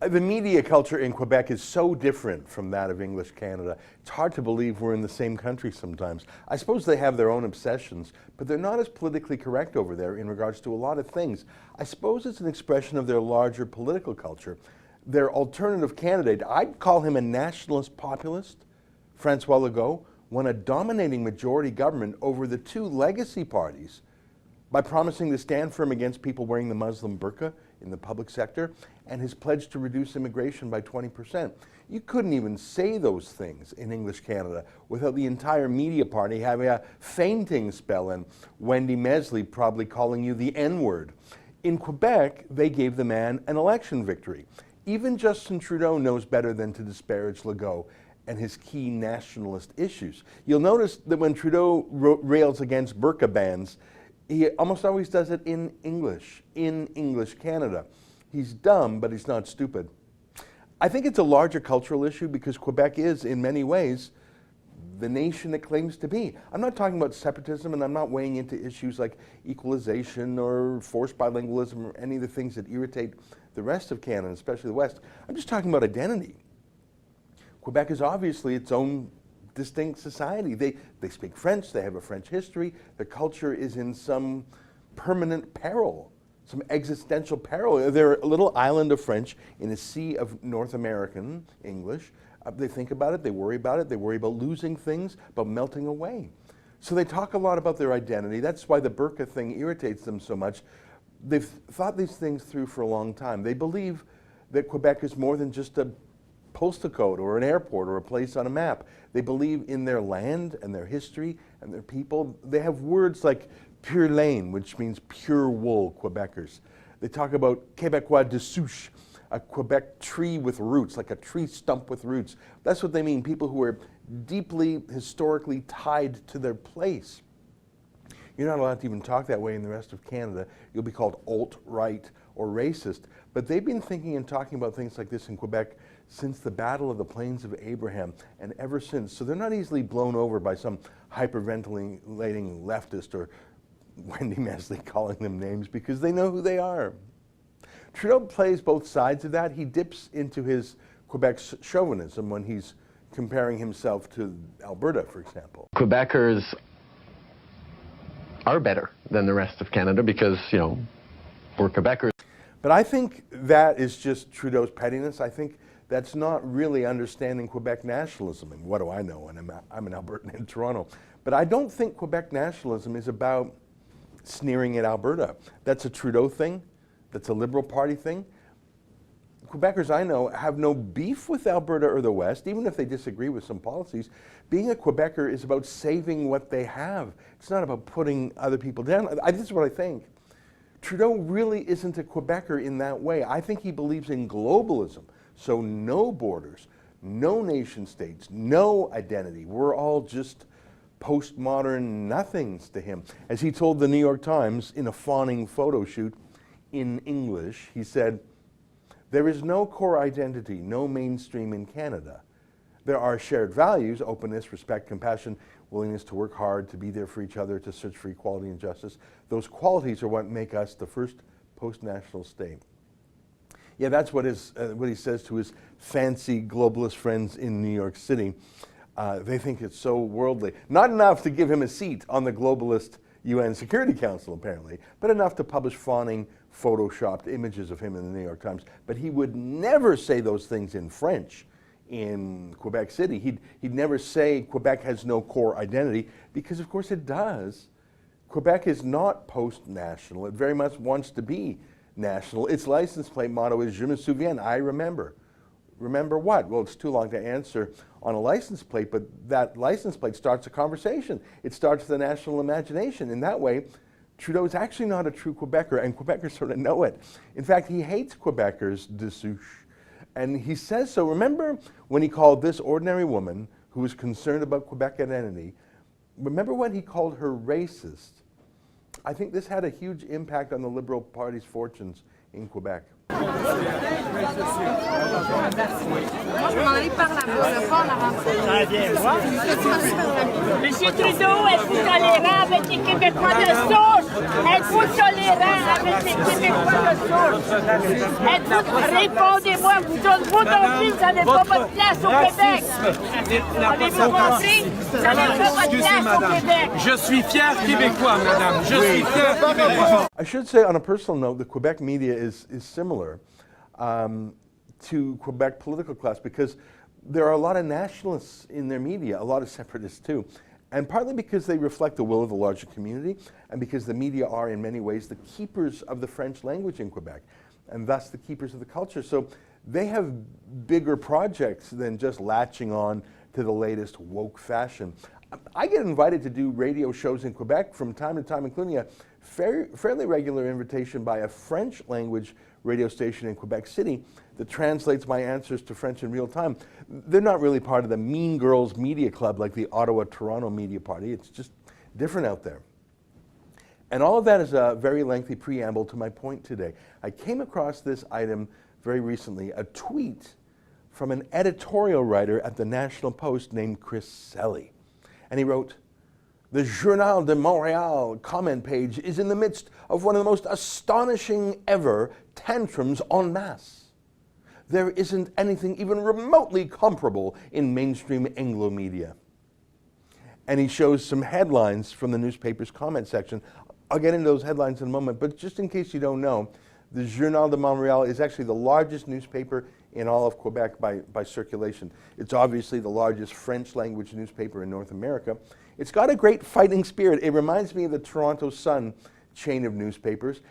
The media culture in Quebec is so different from that of English Canada. It's hard to believe we're in the same country sometimes. I suppose they have their own obsessions, but they're not as politically correct over there in regards to a lot of things. I suppose it's an expression of their larger political culture. Their alternative candidate, I'd call him a nationalist populist, François Legault, won a dominating majority government over the two legacy parties by promising to stand firm against people wearing the Muslim burqa in the public sector and his pledge to reduce immigration by 20%. You couldn't even say those things in English Canada without the entire media party having a fainting spell and Wendy Mesley probably calling you the N-word. In Quebec, they gave the man an election victory. Even Justin Trudeau knows better than to disparage Legault and his key nationalist issues. You'll notice that when Trudeau rails against burqa bans, he almost always does it in English Canada. He's dumb, but he's not stupid. I think it's a larger cultural issue because Quebec is, in many ways, the nation it claims to be. I'm not talking about separatism, and I'm not weighing into issues like equalization or forced bilingualism or any of the things that irritate the rest of Canada, especially the West. I'm just talking about identity. Quebec is obviously its own distinct society. They speak French, they have a French history, their culture is in some permanent peril, some existential peril. They're a little island of French in a sea of North American English. They think about it, they worry about it, they worry about losing things, about melting away. So they talk a lot about their identity. That's why the burqa thing irritates them so much. They've thought these things through for a long time. They believe that Quebec is more than just a postal code or an airport or a place on a map. They believe in their land and their history and their people. They have words like pure laine, which means pure wool, Quebecers. They talk about Québécois de souche, a Quebec tree with roots, like a tree stump with roots. That's what they mean, people who are deeply historically tied to their place. You're not allowed to even talk that way in the rest of Canada. You'll be called alt-right or racist. But they've been thinking and talking about things like this in Quebec since the Battle of the Plains of Abraham and ever since. So they're not easily blown over by some hyperventilating leftist or Wendy Mesley calling them names because they know who they are. Trudeau plays both sides of that. He dips into his Quebec chauvinism when he's comparing himself to Alberta, for example. Quebecers are better than the rest of Canada because, you know, we're Quebecers. But I think that is just Trudeau's pettiness. I think that's not really understanding Quebec nationalism. And what do I know? And I'm an Albertan in Toronto. But I don't think Quebec nationalism is about sneering at Alberta. That's a Trudeau thing. That's a Liberal Party thing. Quebecers I know have no beef with Alberta or the West, even if they disagree with some policies. Being a Quebecer is about saving what they have. It's not about putting other people down. This is what I think. Trudeau really isn't a Quebecer in that way. I think he believes in globalism. So no borders, no nation states, no identity. We're all just postmodern nothings to him. As he told the New York Times in a fawning photo shoot in English, he said, "There is no core identity, no mainstream in Canada. There are shared values, openness, respect, compassion, willingness to work hard, to be there for each other, to search for equality and justice. Those qualities are what make us the first post-national state." Yeah, that's what he says to his fancy globalist friends in New York City. They think it's so worldly. Not enough to give him a seat on the globalist UN Security Council, apparently, but enough to publish fawning, photoshopped images of him in the New York Times. But he would never say those things in French in Quebec City. He'd never say Quebec has no core identity, because of course it does. Quebec is not post-national. It very much wants to be national. Its license plate motto is "Je me souviens," I remember. Remember what? Well, it's too long to answer on a license plate, but that license plate starts a conversation. It starts the national imagination. In that way, Trudeau is actually not a true Quebecer, and Quebecers sort of know it. In fact, he hates Quebecers de souche, and he says so. Remember when he called this ordinary woman who was concerned about Quebec identity, remember when he called her racist? I think this had a huge impact on the Liberal Party's fortunes in Quebec. Moi, je m'en allais par là-bas, pas en avant. Ça vient voir. Monsieur Trudeau, êtes-vous tolérant avec les Québécois de souche? Êtes-vous tolérant avec les Québécois de souche? Répondez-moi, vous non plus, vous n'avez pas votre place au Québec. Avez-vous compris? Vous n'avez pas votre place au Québec. Je suis fier québécois, madame. Je suis fier québécois. I should say, on a personal note, the Quebec media is similar to Quebec political class because there are a lot of nationalists in their media, a lot of separatists too, and partly because they reflect the will of the larger community and because the media are in many ways the keepers of the French language in Quebec and thus the keepers of the culture. So they have bigger projects than just latching on to the latest woke fashion. I get invited to do radio shows in Quebec from time to time, including a fairly regular invitation by a French language radio station in Quebec City that translates my answers to French in real time. They're not really part of the Mean Girls Media Club like the Ottawa-Toronto Media Party. It's just different out there. And all of that is a very lengthy preamble to my point today. I came across this item very recently, a tweet from an editorial writer at the National Post named Chris Selly. And he wrote, "The Journal de Montreal comment page is in the midst of one of the most astonishing ever tantrums en masse. There isn't anything even remotely comparable in mainstream Anglo media." And he shows some headlines from the newspaper's comment section. I'll get into those headlines in a moment, but just in case you don't know, the Journal de Montreal is actually the largest newspaper in all of Quebec by circulation. It's obviously the largest French language newspaper in North America. It's got a great fighting spirit. It reminds me of the Toronto Sun chain of newspapers.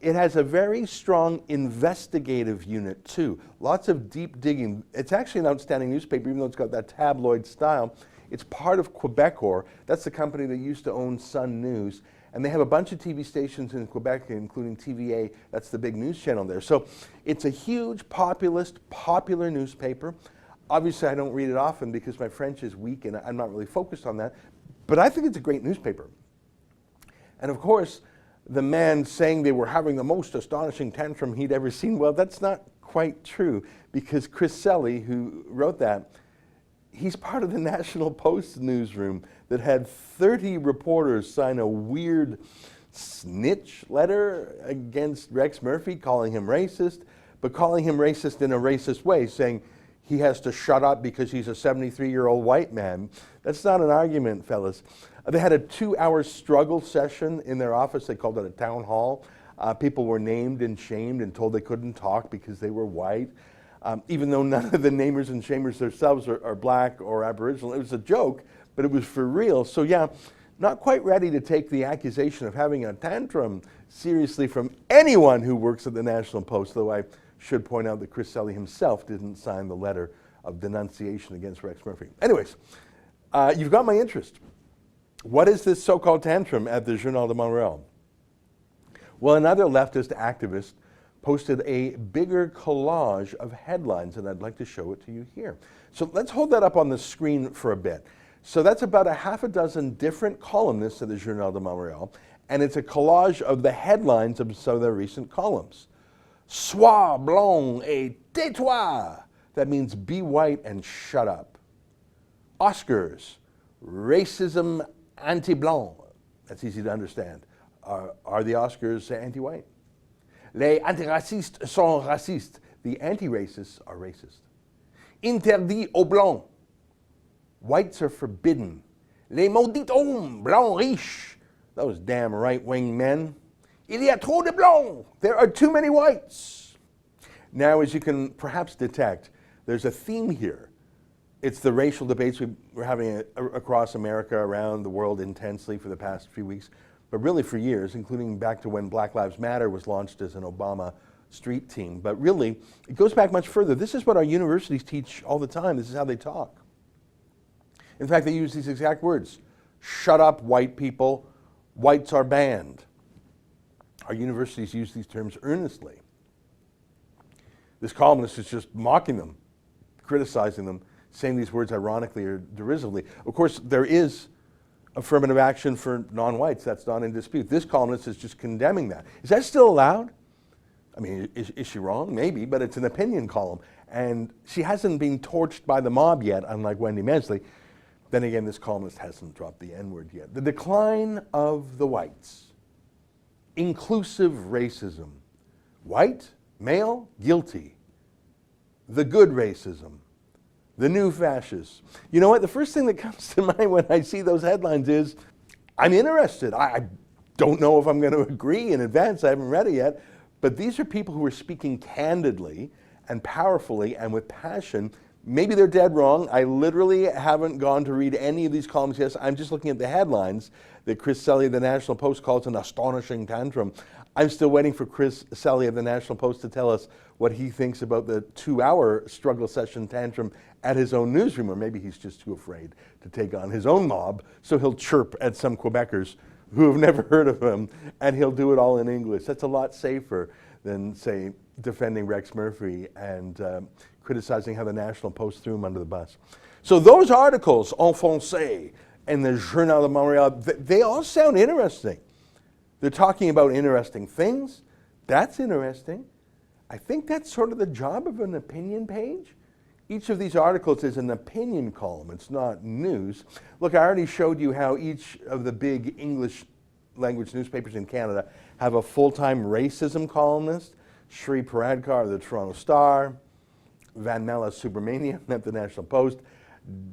It has a very strong investigative unit too. Lots of deep digging. It's actually an outstanding newspaper, even though it's got that tabloid style. It's part of Quebecor. That's the company that used to own Sun News. And they have a bunch of TV stations in Quebec, including TVA. That's the big news channel there. So it's a huge populist, popular newspaper. Obviously, I don't read it often because my French is weak and I'm not really focused on that. But I think it's a great newspaper. And of course, the man saying they were having the most astonishing tantrum he'd ever seen, well, that's not quite true because Chris Selly, who wrote that, he's part of the National Post newsroom that had 30 reporters sign a weird snitch letter against Rex Murphy, calling him racist, but calling him racist in a racist way, saying he has to shut up because he's a 73-year-old white man. That's not an argument, fellas. They had a 2-hour struggle session in their office. They called it a town hall. People were named and shamed and told they couldn't talk because they were white. Even though none of the namers and shamers themselves are black or Aboriginal. It was a joke, but it was for real. So yeah, not quite ready to take the accusation of having a tantrum seriously from anyone who works at the National Post, though I should point out that Chris Selly himself didn't sign the letter of denunciation against Rex Murphy. Anyways, you've got my interest. What is this so-called tantrum at the Journal de Montreal? Well, another leftist activist posted a bigger collage of headlines, and I'd like to show it to you here. So let's hold that up on the screen for a bit. So that's about a half a dozen different columnists at the Journal de Montreal, and it's a collage of the headlines of some of their recent columns. Sois blanc et tais-toi. That means be white and shut up. Oscars, racism anti-blanc. That's easy to understand. Are the Oscars anti-white? Les antiracistes sont racistes. The anti-racists are racist. Interdit aux blancs. Whites are forbidden. Les maudits hommes blancs riches. Those damn right-wing men. Il y a trop de blancs. There are too many whites. Now, as you can perhaps detect, there's a theme here. It's the racial debates we're having across America, around the world intensely for the past few weeks, but really for years, including back to when Black Lives Matter was launched as an Obama street team. But really, it goes back much further. This is what our universities teach all the time. This is how they talk. In fact, they use these exact words. Shut up, white people. Whites are banned. Our universities use these terms earnestly. This columnist is just mocking them, criticizing them, saying these words ironically or derisively. Of course, there is affirmative action for non-whites. That's not in dispute. This columnist is just condemning that. Is that still allowed? I mean, is she wrong? Maybe, but it's an opinion column. And she hasn't been torched by the mob yet, unlike Wendy Mesley. Then again, this columnist hasn't dropped the N-word yet. The decline of the whites. Inclusive racism. White, male, guilty. The good racism. The new fascists. You know what? The first thing that comes to mind when I see those headlines is, I'm interested. I don't know if I'm going to agree in advance. I haven't read it yet. But these are people who are speaking candidly and powerfully and with passion. Maybe they're dead wrong. I literally haven't gone to read any of these columns yet. I'm just looking at the headlines that Chris Selly of the National Post calls an astonishing tantrum. I'm still waiting for Chris Selly of the National Post to tell us what he thinks about the 2-hour struggle session tantrum at his own newsroom, or maybe he's just too afraid to take on his own mob, so he'll chirp at some Quebecers who have never heard of him, and he'll do it all in English. That's a lot safer than, say, defending Rex Murphy and criticizing how the National Post threw him under the bus. So those articles, en français, in the Journal de Montreal, they all sound interesting. They're talking about interesting things. That's interesting. I think that's sort of the job of an opinion page. Each of these articles is an opinion column. It's not news. Look, I already showed you how each of the big English language newspapers in Canada have a full-time racism columnist. Shri Paradkar of the Toronto Star, Vanmela Subramanian at the National Post,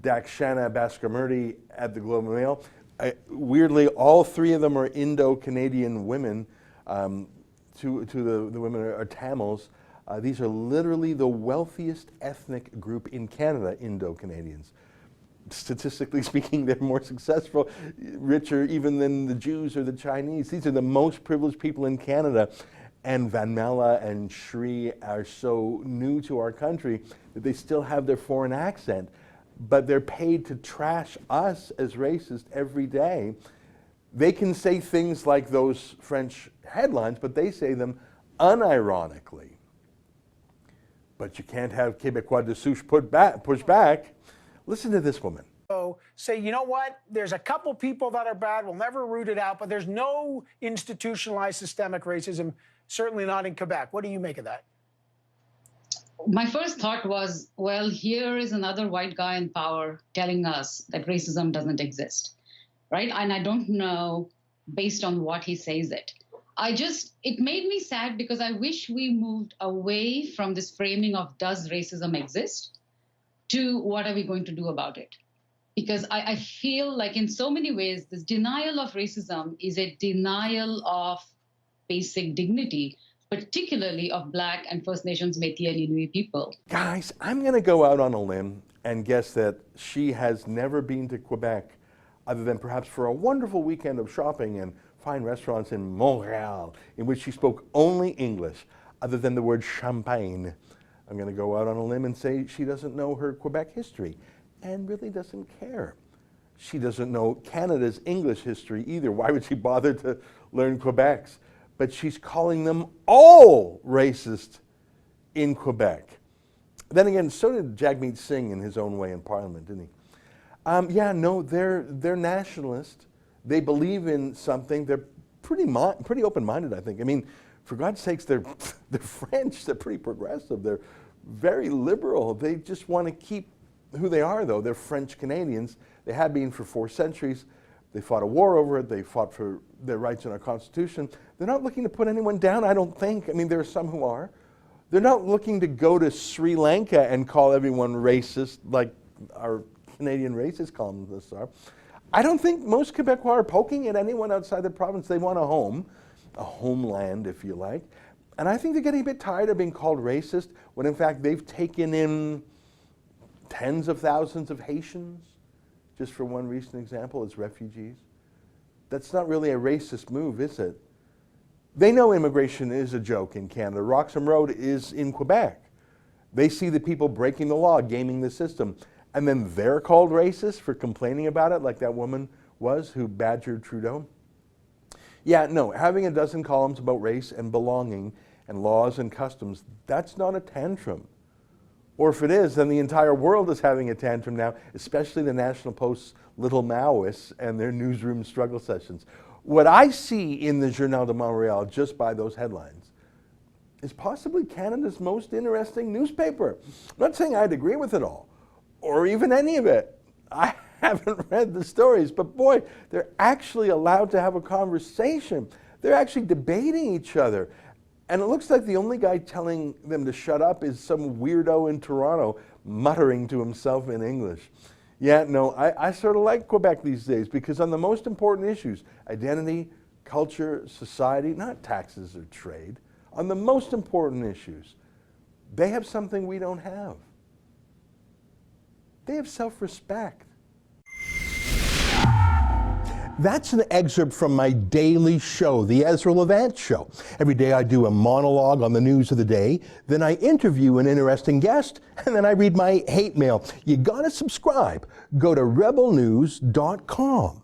Dakshana Baskamurti at the Globe and Mail. Weirdly, all three of them are Indo-Canadian women. Two of the women are Tamils. These are literally the wealthiest ethnic group in Canada, Indo-Canadians. Statistically speaking, they're more successful, richer even than the Jews or the Chinese. These are the most privileged people in Canada. And Vanmela and Shri are so new to our country that they still have their foreign accent, but they're paid to trash us as racist every day. They can say things like those French headlines, but they say them unironically. But you can't have Québécois de souche push back. Listen to this woman. So say, you know what, there's a couple people that are bad, we'll never root it out, but there's no institutionalized systemic racism, certainly not in Quebec. What do you make of that? My first thought was, well, here is another white guy in power telling us that racism doesn't exist, right? And I don't know, based on what he says it. It made me sad because I wish we moved away from this framing of does racism exist to what are we going to do about it? Because I feel like in so many ways, this denial of racism is a denial of basic dignity, particularly of Black and First Nations Métis and Inuit people. Guys, I'm going to go out on a limb and guess that she has never been to Quebec other than perhaps for a wonderful weekend of shopping and fine restaurants in Montreal in which she spoke only English other than the word champagne. I'm going to go out on a limb and say she doesn't know her Quebec history and really doesn't care. She doesn't know Canada's English history either. Why would she bother to learn Quebec's? But she's calling them all racist in Quebec. Then again, so did Jagmeet Singh in his own way in Parliament, didn't he? Yeah, no, they're nationalist. They believe in something. They're pretty open-minded, I think. I mean, for God's sakes, they're French. They're pretty progressive. They're very liberal. They just want to keep who they are, though. They're French Canadians. They have been for 4 centuries. They fought a war over it. They fought for their rights in our Constitution. They're not looking to put anyone down, I don't think. I mean, there are some who are. They're not looking to go to Sri Lanka and call everyone racist like our Canadian racist columnists are. I don't think most Quebecois are poking at anyone outside the province. They want a home, a homeland, if you like. And I think they're getting a bit tired of being called racist when, in fact, they've taken in tens of thousands of Haitians, just for one recent example, as refugees. That's not really a racist move, is it? They know immigration is a joke in Canada. Roxham Road is in Quebec. They see the people breaking the law, gaming the system, and then they're called racist for complaining about it, like that woman was who badgered Trudeau. Yeah, no, having a dozen columns about race and belonging and laws and customs, that's not a tantrum. Or if it is, then the entire world is having a tantrum now, especially the National Post's little Maoists and their newsroom struggle sessions. What I see in the Journal de Montreal, just by those headlines, is possibly Canada's most interesting newspaper. I'm not saying I'd agree with it all, or even any of it. I haven't read the stories, but boy, they're actually allowed to have a conversation. They're actually debating each other. And it looks like the only guy telling them to shut up is some weirdo in Toronto muttering to himself in English. Yeah, no, I sort of like Quebec these days because on the most important issues, identity, culture, society, not taxes or trade, on the most important issues, they have something we don't have. They have self-respect. That's an excerpt from my daily show, The Ezra Levant Show. Every day I do a monologue on the news of the day, then I interview an interesting guest, and then I read my hate mail. You gotta subscribe. Go to rebelnews.com.